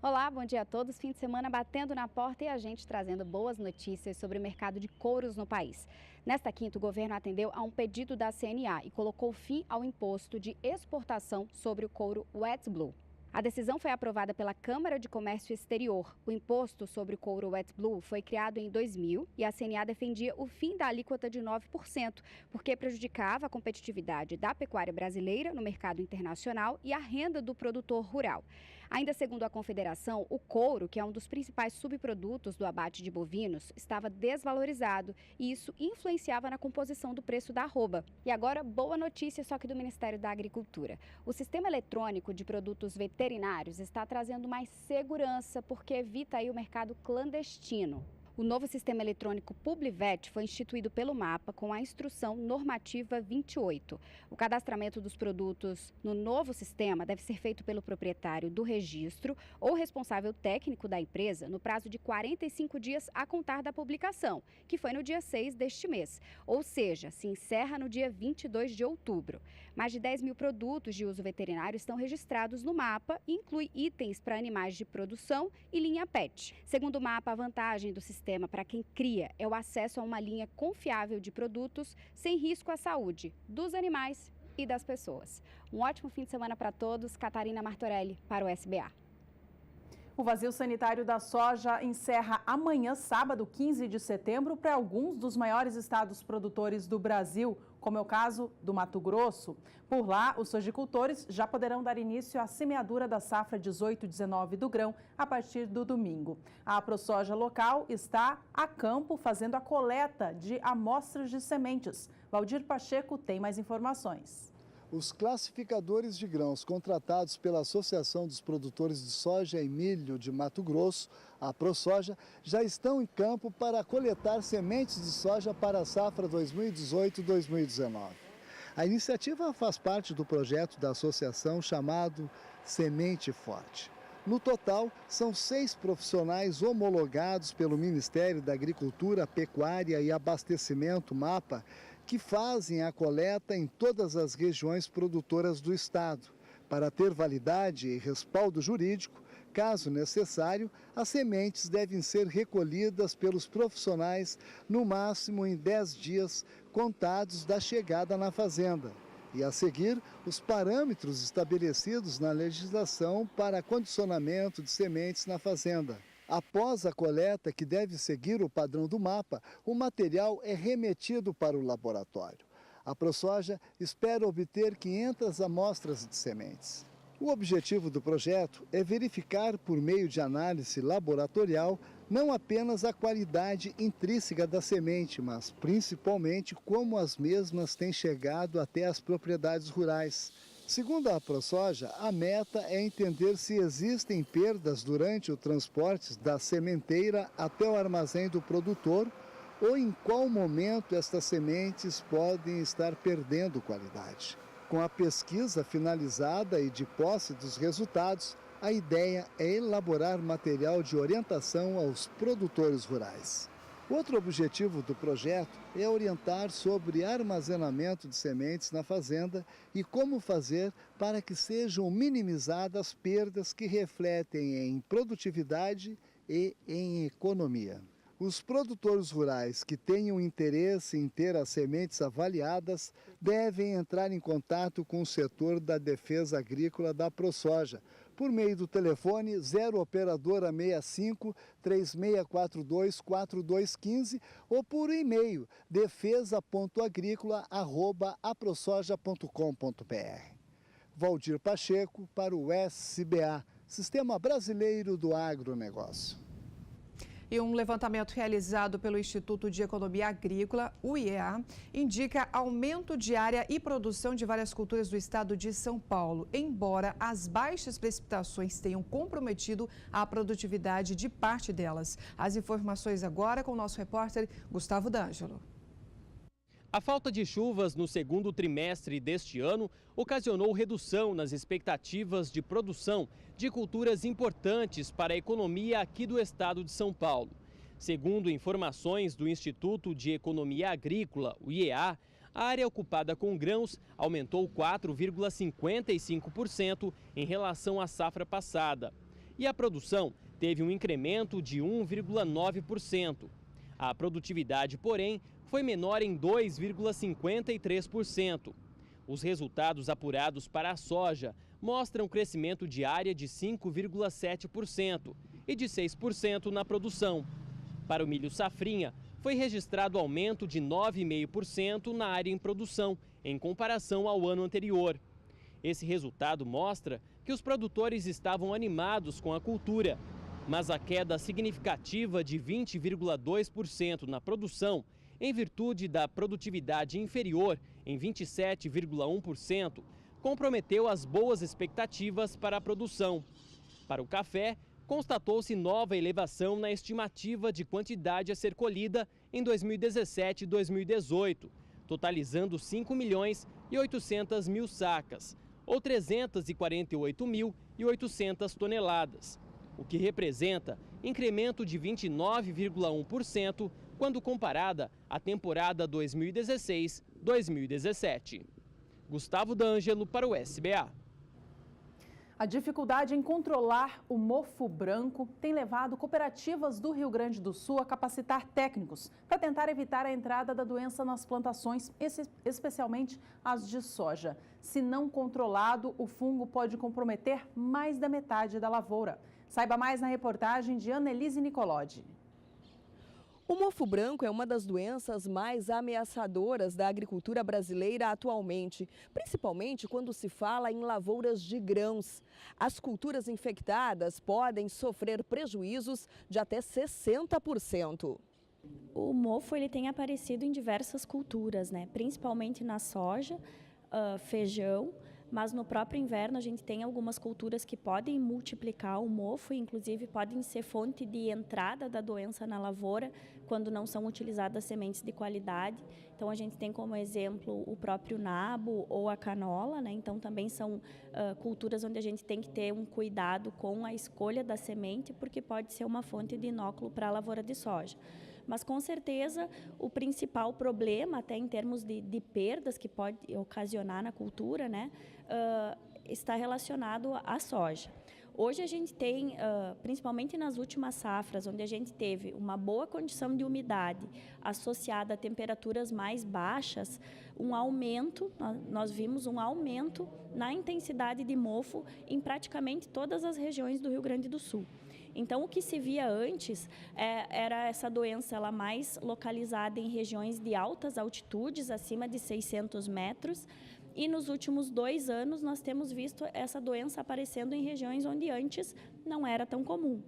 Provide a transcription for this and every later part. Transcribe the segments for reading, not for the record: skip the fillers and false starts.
Olá, bom dia a todos. Fim de semana batendo na porta e a gente trazendo boas notícias sobre o mercado de couros no país. Nesta quinta, o governo atendeu a um pedido da CNA e colocou fim ao imposto de exportação sobre o couro Wet Blue. A decisão foi aprovada pela Câmara de Comércio Exterior. O imposto sobre o couro Wet Blue foi criado em 2000 e a CNA defendia o fim da alíquota de 9%, porque prejudicava a competitividade da pecuária brasileira no mercado internacional e a renda do produtor rural. Ainda segundo a Confederação, o couro, que é um dos principais subprodutos do abate de bovinos, estava desvalorizado e isso influenciava na composição do preço da arroba. E agora, boa notícia, só que do Ministério da Agricultura. O sistema eletrônico de produtos veterinários está trazendo mais segurança porque evita aí o mercado clandestino. O novo sistema eletrônico Publivet foi instituído pelo MAPA com a Instrução Normativa 28. O cadastramento dos produtos no novo sistema deve ser feito pelo proprietário do registro ou responsável técnico da empresa no prazo de 45 dias a contar da publicação, que foi no dia 6 deste mês. Ou seja, se encerra no dia 22 de outubro. Mais de 10 mil produtos de uso veterinário estão registrados no MAPA e inclui itens para animais de produção e linha PET. Segundo o MAPA, a vantagem do sistema para quem cria é o acesso a uma linha confiável de produtos sem risco à saúde dos animais e das pessoas. Um ótimo fim de semana para todos. Catarina Martorelli para o SBA. O vazio sanitário da soja encerra amanhã, sábado, 15 de setembro, para alguns dos maiores estados produtores do Brasil, como é o caso do Mato Grosso. Por lá, os sojicultores já poderão dar início à semeadura da safra 18/19 do grão a partir do domingo. A ProSoja local está a campo fazendo a coleta de amostras de sementes. Valdir Pacheco tem mais informações. Os classificadores de grãos contratados pela Associação dos Produtores de Soja e Milho de Mato Grosso, a ProSoja, já estão em campo para coletar sementes de soja para a safra 2018-2019. A iniciativa faz parte do projeto da associação chamado Semente Forte. No total, são 6 profissionais homologados pelo Ministério da Agricultura, Pecuária e Abastecimento, MAPA, que fazem a coleta em todas as regiões produtoras do estado. Para ter validade e respaldo jurídico, caso necessário, as sementes devem ser recolhidas pelos profissionais no máximo em 10 dias contados da chegada na fazenda. E a seguir, os parâmetros estabelecidos na legislação para condicionamento de sementes na fazenda. Após a coleta, que deve seguir o padrão do MAPA, o material é remetido para o laboratório. A ProSoja espera obter 500 amostras de sementes. O objetivo do projeto é verificar, por meio de análise laboratorial, não apenas a qualidade intrínseca da semente, mas principalmente como as mesmas têm chegado até as propriedades rurais. Segundo a ProSoja, a meta é entender se existem perdas durante o transporte da sementeira até o armazém do produtor ou em qual momento estas sementes podem estar perdendo qualidade. Com a pesquisa finalizada e de posse dos resultados, a ideia é elaborar material de orientação aos produtores rurais. Outro objetivo do projeto é orientar sobre armazenamento de sementes na fazenda e como fazer para que sejam minimizadas perdas que refletem em produtividade e em economia. Os produtores rurais que tenham interesse em ter as sementes avaliadas devem entrar em contato com o setor da defesa agrícola da ProSoja, por meio do telefone 0 operadora 65 3642 4215 ou por e-mail defesa.agricola@aprosoja.com.br. Valdir Pacheco para o SBA, Sistema Brasileiro do Agronegócio. E um levantamento realizado pelo Instituto de Economia Agrícola, o IEA, indica aumento de área e produção de várias culturas do estado de São Paulo, embora as baixas precipitações tenham comprometido a produtividade de parte delas. As informações agora com o nosso repórter Gustavo D'Angelo. A falta de chuvas no segundo trimestre deste ano ocasionou redução nas expectativas de produção de culturas importantes para a economia aqui do estado de São Paulo. Segundo informações do Instituto de Economia Agrícola, o IEA, a área ocupada com grãos aumentou 4,55% em relação à safra passada. e a produção teve um incremento de 1,9%. A produtividade, porém, foi menor em 2,53%. Os resultados apurados para a soja mostram crescimento de área de 5,7% e de 6% na produção. Para o milho safrinha, foi registrado aumento de 9,5% na área em produção, em comparação ao ano anterior. Esse resultado mostra que os produtores estavam animados com a cultura, mas a queda significativa de 20,2% na produção, em virtude da produtividade inferior em 27,1%, comprometeu as boas expectativas para a produção. Para o café, constatou-se nova elevação na estimativa de quantidade a ser colhida em 2017 e 2018, totalizando 5.800.000 sacas, ou 348.800 toneladas, o que representa incremento de 29,1% quando comparada à temporada 2016-2017. Gustavo D'Angelo para o SBA. A dificuldade em controlar o mofo branco tem levado cooperativas do Rio Grande do Sul a capacitar técnicos para tentar evitar a entrada da doença nas plantações, especialmente as de soja. Se não controlado, o fungo pode comprometer mais da metade da lavoura. Saiba mais na reportagem de Annelise Nicolodi. O mofo branco é uma das doenças mais ameaçadoras da agricultura brasileira atualmente, principalmente quando se fala em lavouras de grãos. As culturas infectadas podem sofrer prejuízos de até 60%. O mofo ele tem aparecido em diversas culturas, principalmente na soja, feijão, mas no próprio inverno a gente tem algumas culturas que podem multiplicar o mofo, inclusive podem ser fonte de entrada da doença na lavoura quando não são utilizadas sementes de qualidade. Então a gente tem como exemplo o próprio nabo ou a canola, Então também são culturas onde a gente tem que ter um cuidado com a escolha da semente, porque pode ser uma fonte de inóculo para a lavoura de soja. Mas, com certeza, o principal problema, até em termos de perdas que pode ocasionar na cultura, está relacionado à soja. Hoje a gente tem, principalmente nas últimas safras, onde a gente teve uma boa condição de umidade associada a temperaturas mais baixas, nós vimos um aumento na intensidade de mofo em praticamente todas as regiões do Rio Grande do Sul. Então, o que se via antes era essa doença ela mais localizada em regiões de altas altitudes, acima de 600 metros. E nos últimos 2 anos, nós temos visto essa doença aparecendo em regiões onde antes não era tão comum.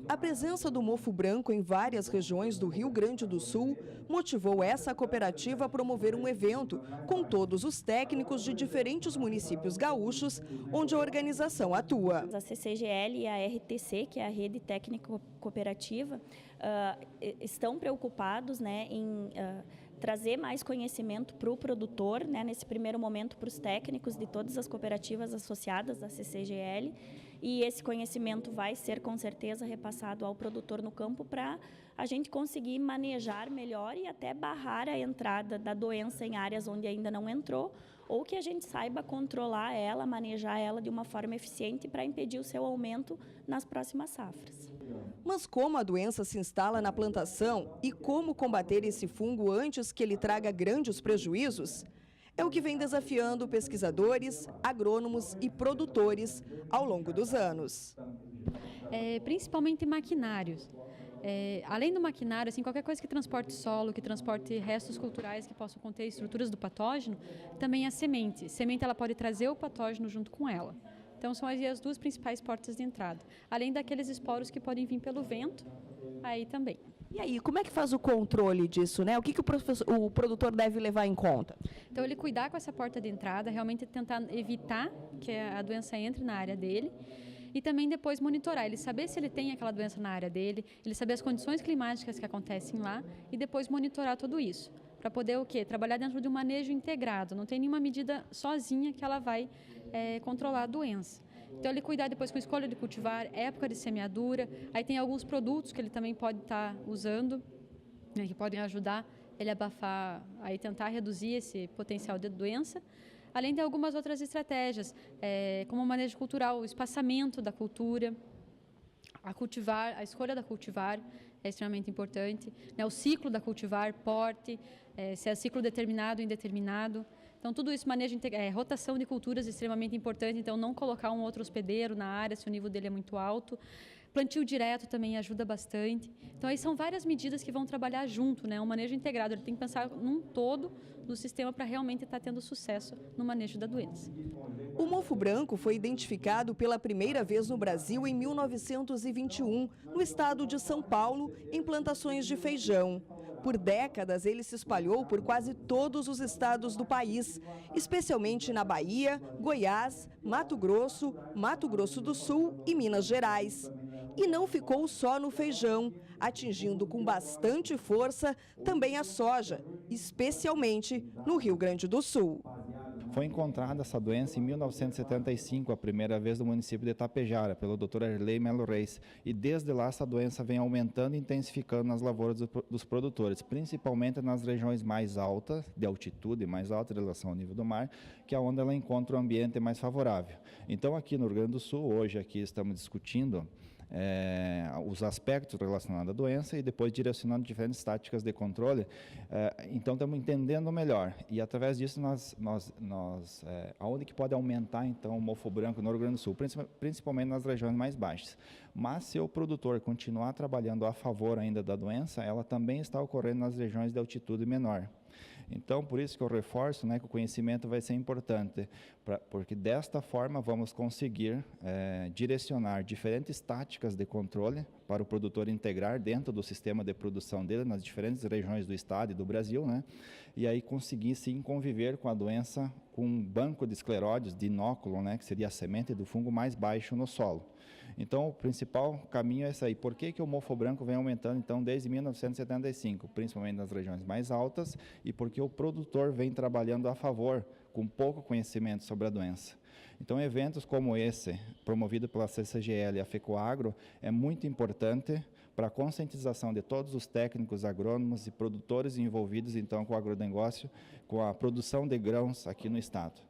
A presença do mofo branco em várias regiões do Rio Grande do Sul motivou essa cooperativa a promover um evento com todos os técnicos de diferentes municípios gaúchos, onde a organização atua. A CCGL e a RTC, que é a Rede Técnica Cooperativa, estão preocupados em trazer mais conhecimento para o produtor, nesse primeiro momento para os técnicos de todas as cooperativas associadas à CCGL, e esse conhecimento vai ser com certeza repassado ao produtor no campo para a gente conseguir manejar melhor e até barrar a entrada da doença em áreas onde ainda não entrou, ou que a gente saiba controlar ela, manejar ela de uma forma eficiente para impedir o seu aumento nas próximas safras. Mas como a doença se instala na plantação e como combater esse fungo antes que ele traga grandes prejuízos? É o que vem desafiando pesquisadores, agrônomos e produtores ao longo dos anos. Principalmente maquinários. Além do maquinário, qualquer coisa que transporte solo, que transporte restos culturais que possam conter estruturas do patógeno, também a semente. Semente ela pode trazer o patógeno junto com ela. Então são as 2 principais portas de entrada. Além daqueles esporos que podem vir pelo vento, aí também. E aí, como é que faz o controle disso, O que o produtor deve levar em conta? Então ele cuidar com essa porta de entrada, realmente tentar evitar que a doença entre na área dele. E também depois monitorar, ele saber se ele tem aquela doença na área dele, ele saber as condições climáticas que acontecem lá e depois monitorar tudo isso. Para poder trabalhar dentro de um manejo integrado, não tem nenhuma medida sozinha que ela vai controlar a doença. Então ele cuidar depois com escolha de cultivar, época de semeadura, aí tem alguns produtos que ele também pode estar usando, que podem ajudar ele a abafar, aí tentar reduzir esse potencial de doença. Além de algumas outras estratégias, como o manejo cultural, o espaçamento da cultura, a escolha da cultivar é extremamente importante, né? O ciclo da cultivar, porte, se é ciclo determinado ou indeterminado. Então, tudo isso, rotação de culturas é extremamente importante, então não colocar um outro hospedeiro na área se o nível dele é muito alto. Plantio direto também ajuda bastante. Então, aí são várias medidas que vão trabalhar junto, né? Um manejo integrado, ele tem que pensar num todo do sistema para realmente estar tendo sucesso no manejo da doença. O mofo branco foi identificado pela primeira vez no Brasil em 1921, no estado de São Paulo, em plantações de feijão. Por décadas, ele se espalhou por quase todos os estados do país, especialmente na Bahia, Goiás, Mato Grosso do Sul e Minas Gerais. E não ficou só no feijão, atingindo com bastante força também a soja, especialmente no Rio Grande do Sul. Foi encontrada essa doença em 1975, a primeira vez no município de Itapejara, pelo Dr. Arley Melo Reis. E desde lá essa doença vem aumentando e intensificando nas lavouras dos produtores, principalmente nas regiões mais altas, de altitude mais alta em relação ao nível do mar, que é onde ela encontra um ambiente mais favorável. Então aqui no Rio Grande do Sul, hoje aqui estamos discutindo os aspectos relacionados à doença e depois direcionando diferentes táticas de controle. Então estamos entendendo melhor e através disso aonde que pode aumentar então o mofo branco no Rio Grande do Sul, principalmente nas regiões mais baixas. Mas se o produtor continuar trabalhando a favor ainda da doença, ela também está ocorrendo nas regiões de altitude menor. Então, por isso que eu reforço, que o conhecimento vai ser importante, porque desta forma vamos conseguir direcionar diferentes táticas de controle para o produtor integrar dentro do sistema de produção dele, nas diferentes regiões do estado e do Brasil, e aí conseguir sim conviver com a doença com um banco de escleróides, de inóculo, que seria a semente do fungo mais baixo no solo. Então, o principal caminho é esse aí. Por que o mofo branco vem aumentando, então, desde 1975, principalmente nas regiões mais altas, e porque o produtor vem trabalhando a favor, com pouco conhecimento sobre a doença. Então, eventos como esse, promovido pela CCGL e a FECOAGRO, é muito importante para a conscientização de todos os técnicos, agrônomos e produtores envolvidos, então, com o agronegócio, com a produção de grãos aqui no estado.